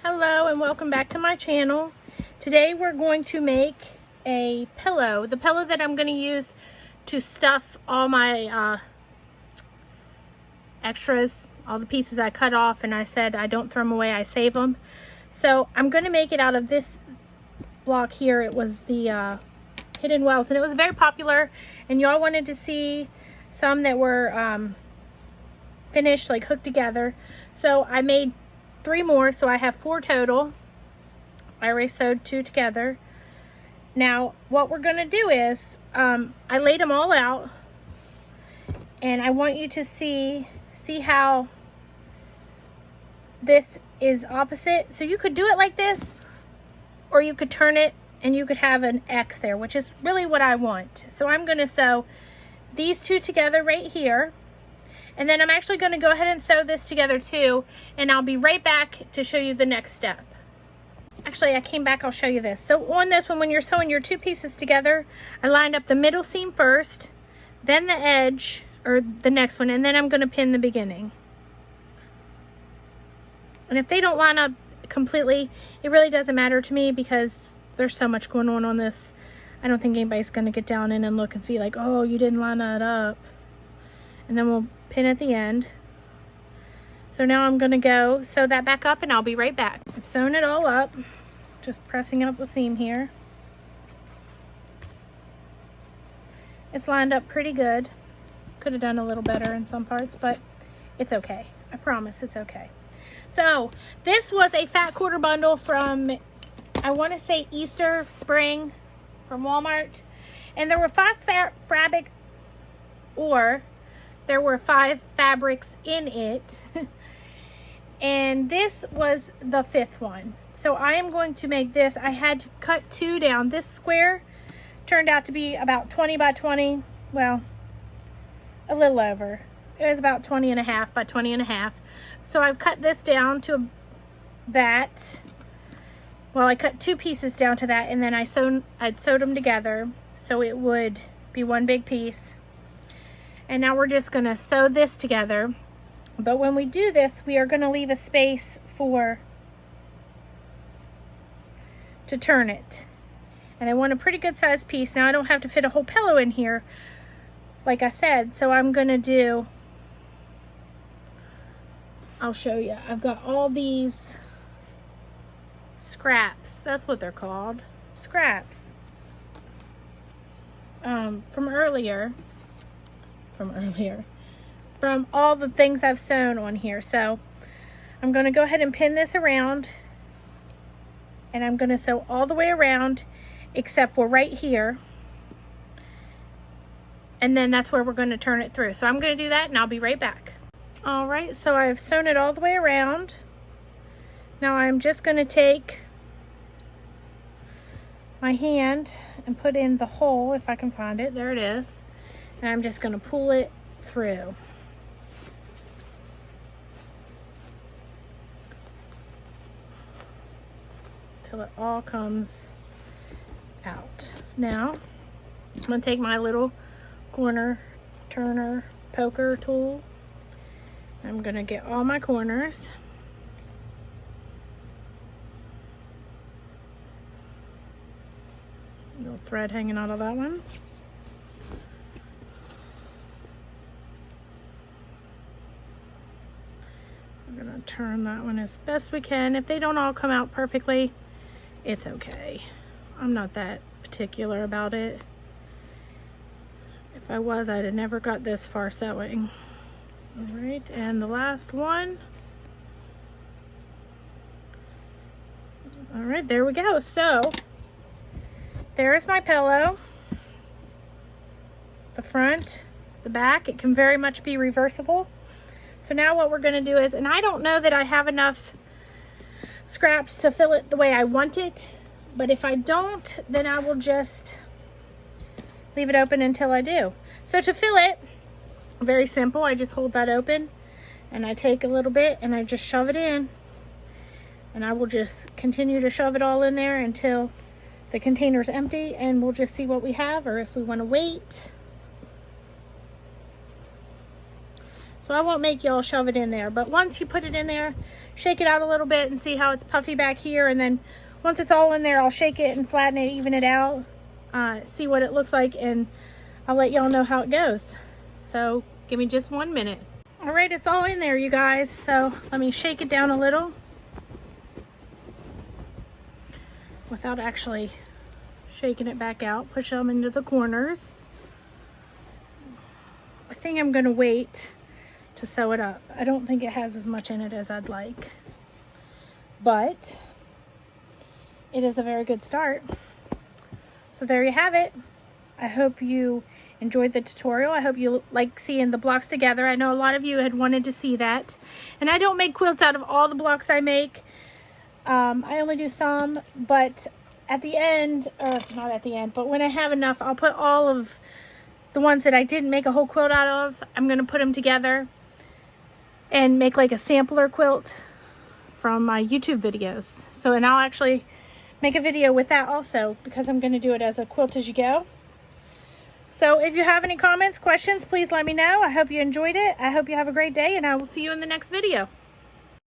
Hello and welcome back to my channel. Today we're going to make a pillow. The pillow that I'm going to use to stuff all my extras, all the pieces I cut off, and I said I don't throw them away, I save them. So I'm going to make it out of this block here. It was the Hidden Wells, and it was very popular, and y'all wanted to see some that were finished, like hooked together. So I made 3 more, so I have 4 total. I already sewed 2 together. Now what we're going to do is I laid them all out, and I want you to see how this is opposite. So you could do it like this, or you could turn it and you could have an X there, which is really what I want. So I'm going to sew these 2 together right here. And then I'm actually going to go ahead and sew this together too, and I'll be right back to show you the next step. Actually, I came back, I'll show you this. So on this one, when you're sewing your 2 pieces together, I lined up the middle seam first, then the edge, or the next one, and then I'm going to pin the beginning. And if they don't line up completely, it really doesn't matter to me because there's so much going on this. I don't think anybody's going to get down in and look and be like, oh, you didn't line that up. And then we'll pin at the end. So now I'm going to go sew that back up, and I'll be right back. I've sewn it all up, just pressing up the seam here. It's lined up pretty good. Could have done a little better in some parts, but it's okay. I promise it's okay. So this was a fat quarter bundle from, I want to say Easter spring, from Walmart, and there were 5 fabric, or there were 5 fabrics in it. And this was the 5th one. So I am going to make this. I had to cut 2 down. This square turned out to be about 20 by 20. Well, a little over. It was about 20 and a half by 20 and a half. So I've cut this down to that. Well, I cut 2 pieces down to that, and then I'd sewed them together so it would be one big piece. And now we're just going to sew this together. But when we do this, we are going to leave a space to turn it. And I want a pretty good sized piece. Now I don't have to fit a whole pillow in here, like I said. So I'm going to do, I'll show you. I've got all these scraps. That's what they're called. Scraps. From all the things I've sewn on here. So I'm going to go ahead and pin this around, and I'm going to sew all the way around except for right here, and then that's where we're going to turn it through. So I'm going to do that, and I'll be right back. All right, so I've sewn it all the way around. Now I'm just going to take my hand and put in the hole, if I can find it. There it is. And I'm just going to pull it through. Till it all comes out. Now, I'm going to take my little corner turner poker tool. I'm going to get all my corners. Little thread hanging out of that one. We're going to turn that one as best we can. If they don't all come out perfectly, it's okay. I'm not that particular about it. If I was, I'd have never got this far sewing. All right, and the last one. All right, there we go. So there's my pillow. The front, the back, it can very much be reversible. So now what we're going to do is, and I don't know that I have enough scraps to fill it the way I want it, but if I don't, then I will just leave it open until I do. So to fill it, very simple. I just hold that open, and I take a little bit and I just shove it in, and I will just continue to shove it all in there until the container's empty, and we'll just see what we have, or if we want to wait. So I won't make y'all shove it in there. But once you put it in there, shake it out a little bit and see how it's puffy back here. And then once it's all in there, I'll shake it and flatten it, even it out, see what it looks like, and I'll let y'all know how it goes. So give me just 1 minute. All right, it's all in there, you guys. So let me shake it down a little without actually shaking it back out. Push them into the corners. I think I'm gonna wait to sew it up. I don't think it has as much in it as I'd like, but it is a very good start. So there you have it. I hope you enjoyed the tutorial. I hope you like seeing the blocks together. I know a lot of you had wanted to see that. And I don't make quilts out of all the blocks I make. I only do some, but at the end, or not at the end, but when I have enough, I'll put all of the ones that I didn't make a whole quilt out of. I'm gonna put them together and make like a sampler quilt from my YouTube videos. So, and I'll actually make a video with that also, because I'm gonna do it as a quilt as you go. So if you have any comments, questions, please let me know. I hope you enjoyed it. I hope you have a great day, and I will see you in the next video.